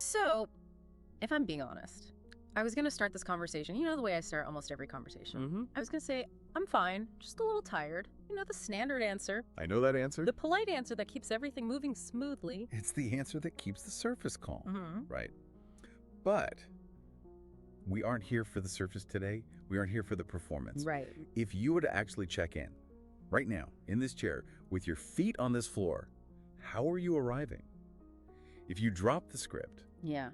So, if I'm being honest, I was going to start this conversation, you know, the way I start almost every conversation. I was going to say, I'm fine, just a little tired. You know, the standard answer. I know that answer. The polite answer that keeps everything moving smoothly. It's the answer that keeps the surface calm, right? But we aren't here for the surface today. We aren't here for the performance. Right. If you were to actually check in right now in this chair with your feet on this floor, how are you arriving? If you drop the script, Yeah.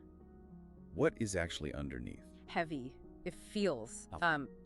what is actually underneath? Heavy. It feels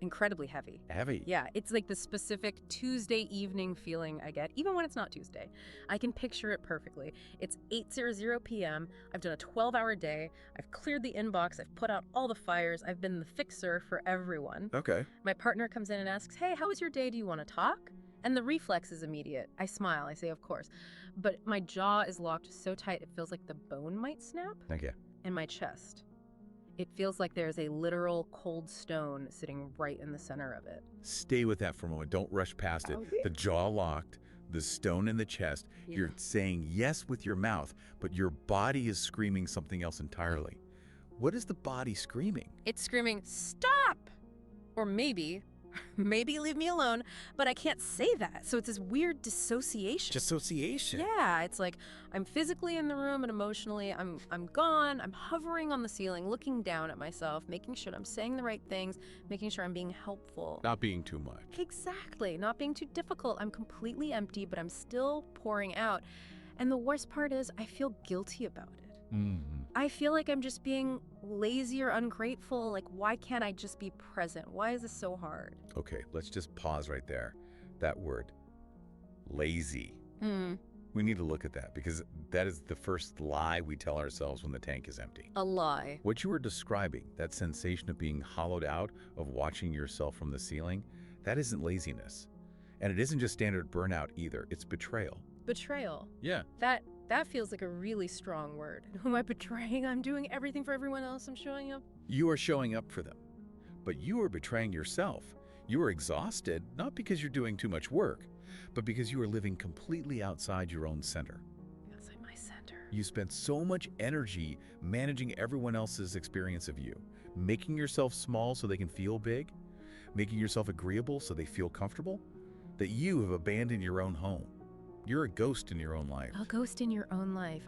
incredibly heavy. Heavy. Yeah, it's like the specific Tuesday evening feeling I get, even when it's not Tuesday. I can picture it perfectly. It's 8:00 p.m. I've done a 12-hour day. I've cleared the inbox. I've put out all the fires. I've been the fixer for everyone. Okay. My partner comes in and asks, hey, how was your day? Do you want to talk? And the reflex is immediate. I smile. I say, of course. But my jaw is locked so tight it feels like the bone might snap. Okay. And my chest. It feels like there's a literal cold stone sitting right in the center of it. Stay with that for a moment. Don't rush past it. Okay. The jaw locked, the stone in the chest. Yeah. You're saying yes with your mouth, but your body is screaming something else entirely. What is the body screaming? It's screaming, stop! Or maybe leave me alone, but I can't say that. So it's this weird dissociation. Dissociation. Yeah, it's like I'm physically in the room and emotionally I'm gone. I'm hovering on the ceiling, looking down at myself, making sure I'm saying the right things, making sure I'm being helpful. Not being too much. Exactly, not being too difficult. I'm completely empty, but I'm still pouring out. And the worst part is I feel guilty about it. I feel like I'm just being lazy or ungrateful. Like, why can't I just be present? Why is this so hard? Okay, let's just pause right there. That word, lazy. We need to look at that because that is the first lie we tell ourselves when the tank is empty. A lie. What you were describing, that sensation of being hollowed out, of watching yourself from the ceiling, that isn't laziness. And it isn't just standard burnout either. It's betrayal. Betrayal. Yeah. That feels like a really strong word. Who am I betraying? I'm doing everything for everyone else. I'm showing up. You are showing up for them, but you are betraying yourself. You are exhausted, not because you're doing too much work, but because you are living completely outside your own center. Outside my center. You spend so much energy managing everyone else's experience of you, making yourself small so they can feel big, making yourself agreeable so they feel comfortable, that you have abandoned your own home. You're a ghost in your own life. A ghost in your own life.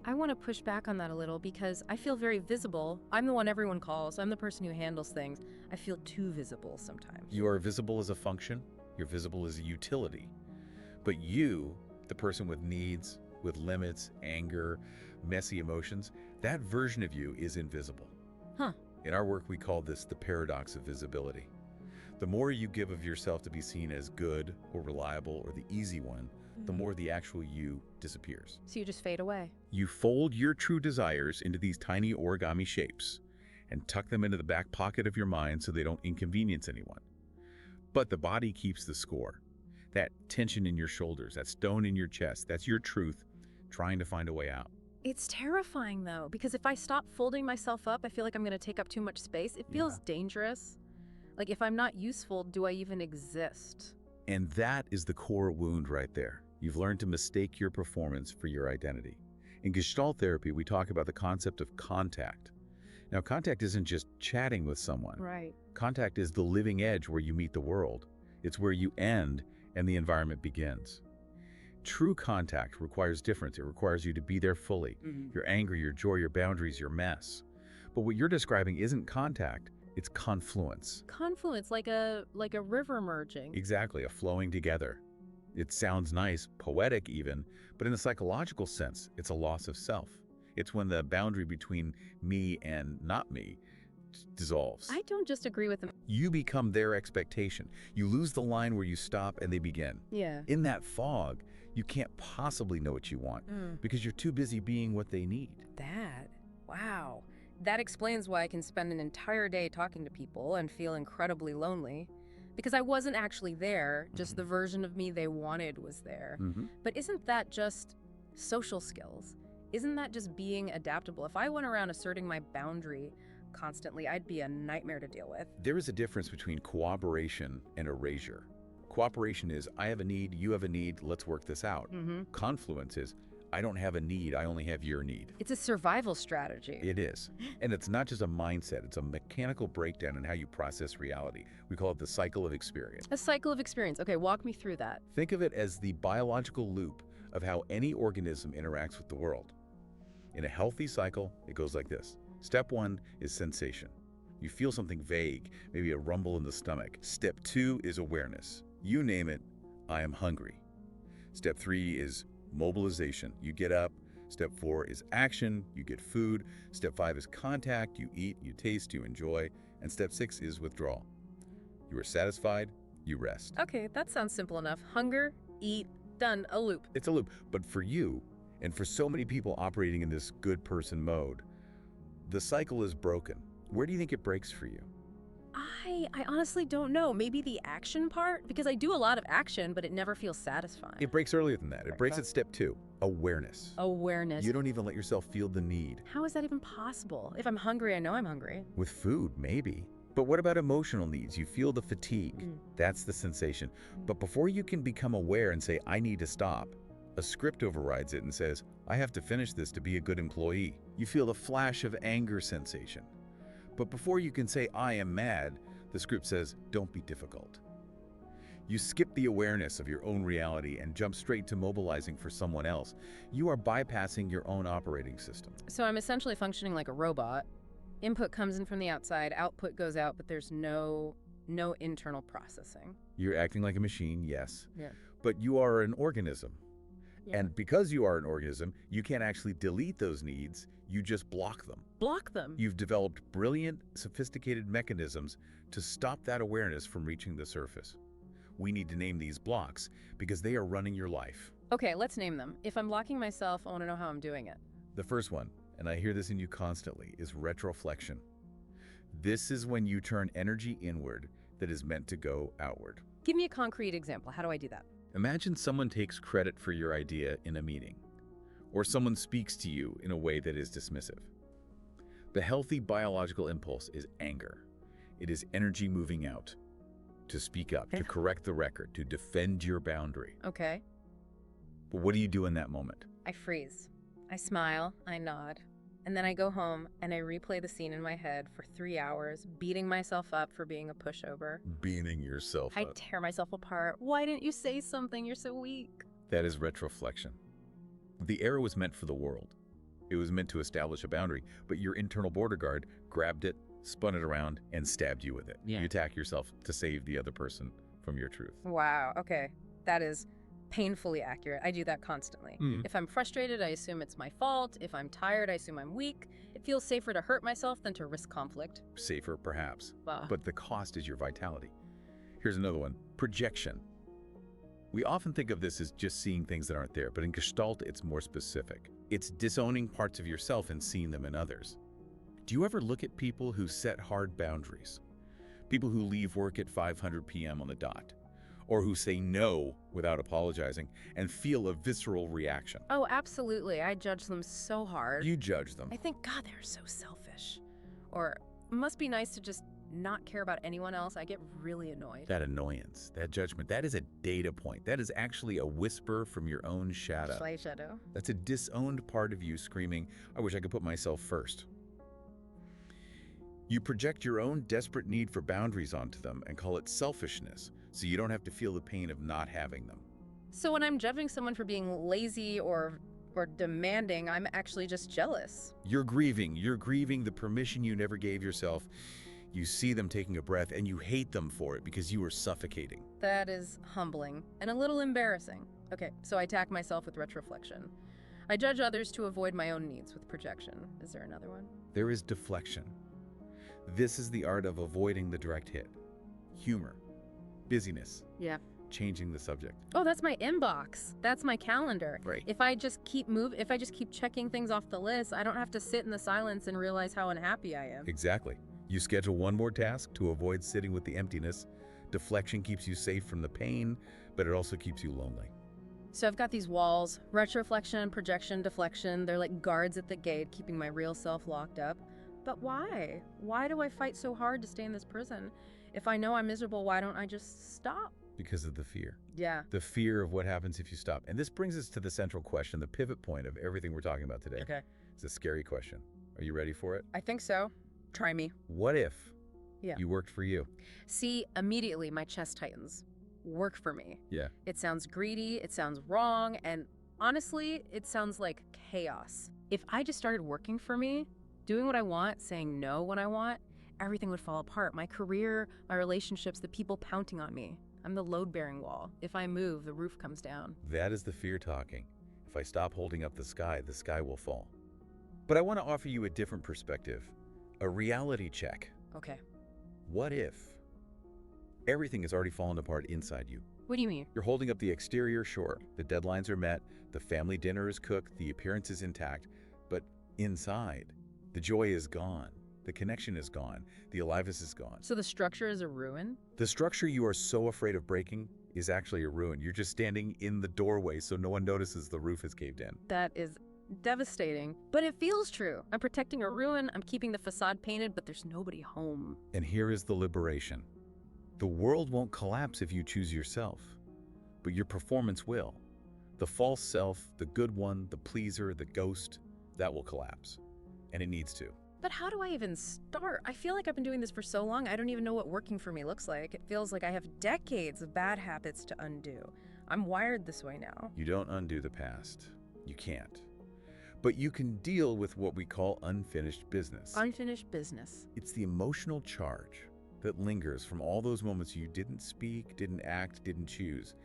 I want to push back on that a little because I feel very visible. I'm the one everyone calls. I'm the person who handles things. I feel too visible sometimes. You are visible as a function. You're visible as a utility. But you, the person with needs, with limits, anger, messy emotions, that version of you is invisible. Huh. In our work, we call this the paradox of visibility. The more you give of yourself to be seen as good or reliable or the easy one, the more the actual you disappears. So you just fade away. You fold your true desires into these tiny origami shapes and tuck them into the back pocket of your mind so they don't inconvenience anyone. But the body keeps the score. That tension in your shoulders, that stone in your chest, that's your truth trying to find a way out. It's terrifying though, because if I stop folding myself up, I feel like I'm going to take up too much space. It feels dangerous. Like if I'm not useful, do I even exist? And that is the core wound right there. You've learned to mistake your performance for your identity. In Gestalt therapy, we talk about the concept of contact. Now, contact isn't just chatting with someone. Right. Contact is the living edge where you meet the world. It's where you end and the environment begins. True contact requires difference. It requires you to be there fully. Your anger, your joy, your boundaries, your mess. But what you're describing isn't contact, it's confluence. Confluence, like a river merging. Exactly, a flowing together. It sounds nice, poetic even, but in a psychological sense, it's a loss of self. It's when the boundary between me and not me dissolves. I don't just agree with them. You become their expectation. You lose the line where you stop and they begin. Yeah. In that fog, you can't possibly know what you want because you're too busy being what they need. Wow. That explains why I can spend an entire day talking to people and feel incredibly lonely. Because I wasn't actually there, just the version of me they wanted was there. But isn't that just social skills? Isn't that just being adaptable? If I went around asserting my boundary constantly, I'd be a nightmare to deal with. There is a difference between cooperation and erasure. Cooperation is, I have a need, you have a need, let's work this out. Confluence is, I don't have a need, I only have your need. It's a survival strategy. It is. And it's not just a mindset, it's a mechanical breakdown in how you process reality. We call it the cycle of experience. A cycle of experience. Okay, walk me through that. Think of it as the biological loop of how any organism interacts with the world. In a healthy cycle, it goes like this. Step 1 is sensation. You feel something vague, maybe a rumble in the stomach. Step 2 is awareness. You name it, I am hungry. Step 3 is mobilization. You get up. Step 4 is action. You get food. Step 5 is contact. You eat, you taste, you enjoy. And step 6 is withdrawal. You are satisfied, you rest. Okay, that sounds simple enough. Hunger, eat, done, a loop. It's a loop, but for you, and for so many people operating in this good person mode, the cycle is broken. Where do you think it breaks for you? I honestly don't know. Maybe the action part? Because I do a lot of action, but it never feels satisfying. It breaks earlier than that. It breaks at step 2, awareness. Awareness. You don't even let yourself feel the need. How is that even possible? If I'm hungry, I know I'm hungry. With food, maybe. But what about emotional needs? You feel the fatigue. That's the sensation. But before you can become aware and say, I need to stop, a script overrides it and says, I have to finish this to be a good employee. You feel the flash of anger sensation. But before you can say, I am mad, the script says, don't be difficult. You skip the awareness of your own reality and jump straight to mobilizing for someone else. You are bypassing your own operating system. So I'm essentially functioning like a robot. Input comes in from the outside, output goes out, but there's no internal processing. You're acting like a machine, yes. Yeah. But you are an organism. Yeah. And because you are an organism, you can't actually delete those needs, you just block them. Block them? You've developed brilliant, sophisticated mechanisms to stop that awareness from reaching the surface. We need to name these blocks because they are running your life. Okay, let's name them. If I'm blocking myself, I want to know how I'm doing it. The first one, and I hear this in you constantly, is retroflexion. This is when you turn energy inward that is meant to go outward. Give me a concrete example. How do I do that? Imagine someone takes credit for your idea in a meeting, or someone speaks to you in a way that is dismissive. The healthy biological impulse is anger. It is energy moving out, to speak up, to correct the record, to defend your boundary. Okay. But what do you do in that moment? I freeze. I smile, I nod, and then I go home and I replay the scene in my head for 3 hours, beating myself up for being a pushover. Beating yourself I up. tear myself apart. Why didn't you say something? You're so weak. That is retroflexion. The arrow was meant for the world. It was meant to establish a boundary, but your internal border guard grabbed it, spun it around, and stabbed you with it. Yeah. You attack yourself to save the other person from your truth. Wow, okay. That is painfully accurate. I do that constantly. If I'm frustrated, I assume it's my fault. If I'm tired, I assume I'm weak. It feels safer to hurt myself than to risk conflict. Safer, perhaps, Ugh. but the cost is your vitality. Here's another one, projection. We often think of this as just seeing things that aren't there, but in Gestalt, it's more specific. It's disowning parts of yourself and seeing them in others. Do you ever look at people who set hard boundaries? People who leave work at 500 p.m. on the dot, or who say no without apologizing and feel a visceral reaction. Oh, absolutely. I judge them so hard. You judge them. I think, God, they're so selfish. Or, it must be nice to just not care about anyone else. I get really annoyed. That annoyance, that judgment, that is a data point. That is actually a whisper from your own shadow. Slay shadow. That's a disowned part of you screaming, I wish I could put myself first. You project your own desperate need for boundaries onto them and call it selfishness, so you don't have to feel the pain of not having them. So when I'm judging someone for being lazy or demanding, I'm actually just jealous. You're grieving the permission you never gave yourself. You see them taking a breath and you hate them for it because you are suffocating. That is humbling and a little embarrassing. Okay, so I attack myself with retroflexion. I judge others to avoid my own needs with projection. Is there another one? There is deflection. This is the art of avoiding the direct hit. Humor, busyness, Yeah. changing the subject. Oh, that's my inbox. That's my calendar. Right. If I just keep checking things off the list, I don't have to sit in the silence and realize how unhappy I am. Exactly. You schedule one more task to avoid sitting with the emptiness. Deflection keeps you safe from the pain, but it also keeps you lonely. So I've got these walls, retroflexion, projection, deflection. They're like guards at the gate, keeping my real self locked up. But why? Why do I fight so hard to stay in this prison? If I know I'm miserable, why don't I just stop? Because of the fear. Yeah. The fear of what happens if you stop. And this brings us to the central question, the pivot point of everything we're talking about today. Okay. It's a scary question. Are you ready for it? I think so. Try me. What if Yeah. you worked for you? See, immediately my chest tightens. Work for me. Yeah. It sounds greedy, it sounds wrong, and honestly, it sounds like chaos. If I just started working for me, doing what I want, saying no when I want, everything would fall apart. My career, my relationships, the people pounding on me. I'm the load-bearing wall. If I move, the roof comes down. That is the fear talking. If I stop holding up the sky will fall. But I want to offer you a different perspective, a reality check. Okay. What if everything has already fallen apart inside you? What do you mean? You're holding up the exterior, sure. The deadlines are met, the family dinner is cooked, the appearance is intact, but inside, the joy is gone. The connection is gone. The aliveness is gone. So the structure is a ruin? The structure you are so afraid of breaking is actually a ruin. You're just standing in the doorway so no one notices the roof has caved in. That is devastating, but it feels true. I'm protecting a ruin, I'm keeping the facade painted, but there's nobody home. And here is the liberation. The world won't collapse if you choose yourself, but your performance will. The false self, the good one, the pleaser, the ghost, that will collapse. And it needs to. But how do I even start? I feel like I've been doing this for so long, I don't even know what working for me looks like. It feels like I have decades of bad habits to undo. I'm wired this way now. You don't undo the past. You can't. But you can deal with what we call unfinished business. Unfinished business. It's the emotional charge that lingers from all those moments you didn't speak, didn't act, didn't choose.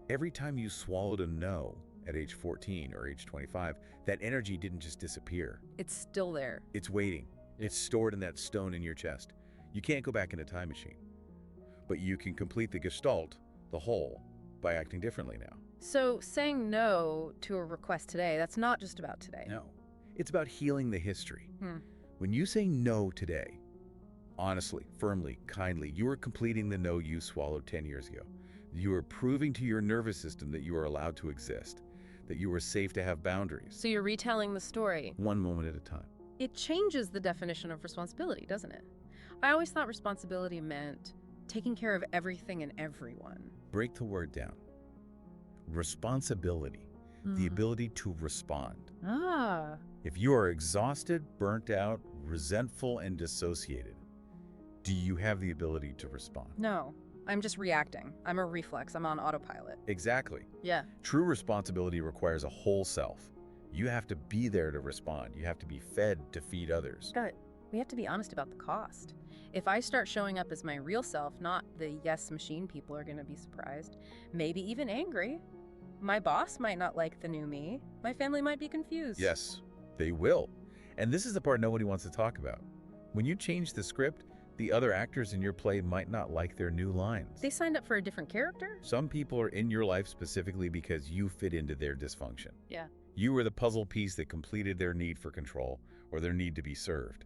Every time you swallowed a no at age 14 or age 25, that energy didn't just disappear. It's still there. It's waiting. It's stored in that stone in your chest. You can't go back in a time machine. But you can complete the gestalt, the whole, by acting differently now. So saying no to a request today, that's not just about today. No. It's about healing the history. When you say no today, honestly, firmly, kindly, you are completing the no you swallowed 10 years ago. You are proving to your nervous system that you are allowed to exist, that you are safe to have boundaries. So you're retelling the story. One moment at a time. It changes the definition of responsibility, doesn't it? I always thought responsibility meant taking care of everything and everyone. Break the word down. Responsibility, the ability to respond. Ah. If you are exhausted, burnt out, resentful, and dissociated, do you have the ability to respond? No, I'm just reacting. I'm a reflex. I'm on autopilot. Exactly. Yeah. True responsibility requires a whole self. You have to be there to respond. You have to be fed to feed others. But we have to be honest about the cost. If I start showing up as my real self, not the yes machine, people are going to be surprised, maybe even angry. My boss might not like the new me. My family might be confused. Yes, they will. And this is the part nobody wants to talk about. When you change the script, the other actors in your play might not like their new lines. They signed up for a different character? Some people are in your life specifically because you fit into their dysfunction. Yeah. You were the puzzle piece that completed their need for control or their need to be served.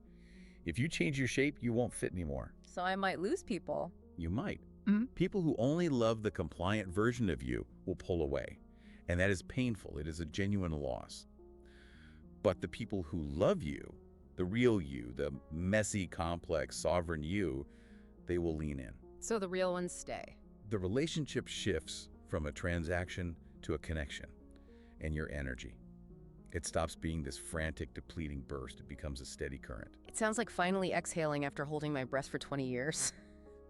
If you change your shape, you won't fit anymore. So I might lose people. You might. People who only love the compliant version of you will pull away. And that is painful. It is a genuine loss. But the people who love you, the real you, the messy, complex, sovereign you, they will lean in. So the real ones stay. The relationship shifts from a transaction to a connection, and your energy. It stops being this frantic, depleting burst. It becomes a steady current. It sounds like finally exhaling after holding my breath for 20 years.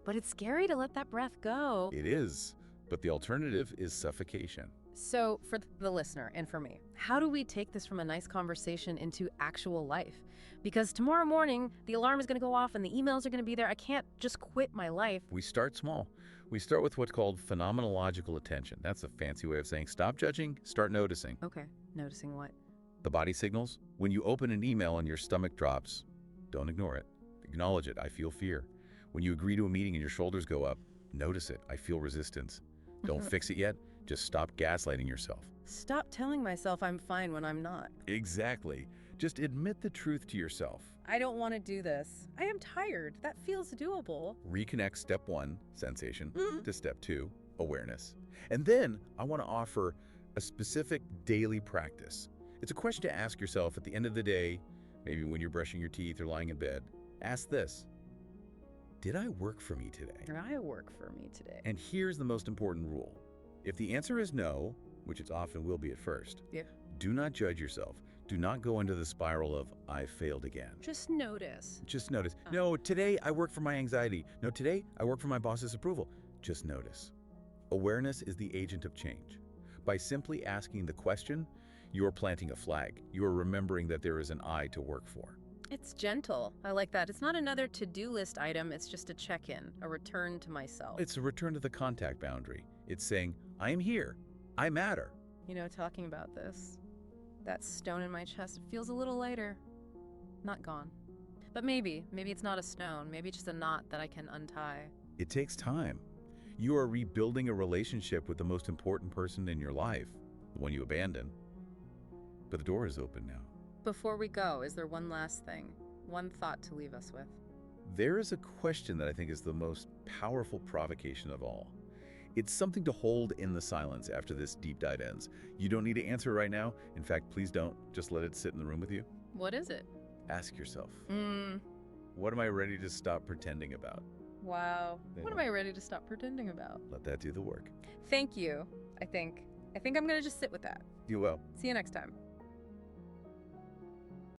But it's scary to let that breath go. It is, but the alternative is suffocation. So for the listener and for me, how do we take this from a nice conversation into actual life? Because tomorrow morning, the alarm is going to go off and the emails are going to be there. I can't just quit my life. We start small. We start with what's called phenomenological attention. That's a fancy way of saying stop judging, start noticing. Okay, noticing what? The body signals. When you open an email and your stomach drops, don't ignore it. Acknowledge it. I feel fear. When you agree to a meeting and your shoulders go up, notice it. I feel resistance. Don't fix it yet. Just stop gaslighting yourself. Stop telling myself I'm fine when I'm not. Exactly. Just admit the truth to yourself. I don't want to do this. I am tired. That feels doable. Reconnect step 1, sensation, to step 2, awareness. And then I want to offer a specific daily practice. It's a question to ask yourself at the end of the day, maybe when you're brushing your teeth or lying in bed. Ask this: Did I work for me today? I work for me today. And here's the most important rule. If the answer is no, which it often will be at first, Yeah. do not judge yourself. Do not go into the spiral of, I failed again. Just notice. Just notice. No, today I work for my anxiety. No, today I work for my boss's approval. Just notice. Awareness is the agent of change. By simply asking the question, you are planting a flag. You are remembering that there is an I to work for. It's gentle. I like that. It's not another to-do list item. It's just a check-in, a return to myself. It's a return to the contact boundary. It's saying, I am here. I matter. You know, talking about this, that stone in my chest, it feels a little lighter. Not gone. But maybe it's not a stone. Maybe just a knot that I can untie. It takes time. You are rebuilding a relationship with the most important person in your life, the one you abandoned. But the door is open now. Before we go, is there one last thing, one thought to leave us with? There is a question that I think is the most powerful provocation of all. It's something to hold in the silence after this deep dive ends. You don't need to answer right now. In fact, please don't. Just let it sit in the room with you. What is it? Ask yourself, what am I ready to stop pretending about? Wow. What am I ready to stop pretending about? Let that do the work. Thank you, I think. I'm going to just sit with that. You will. See you next time.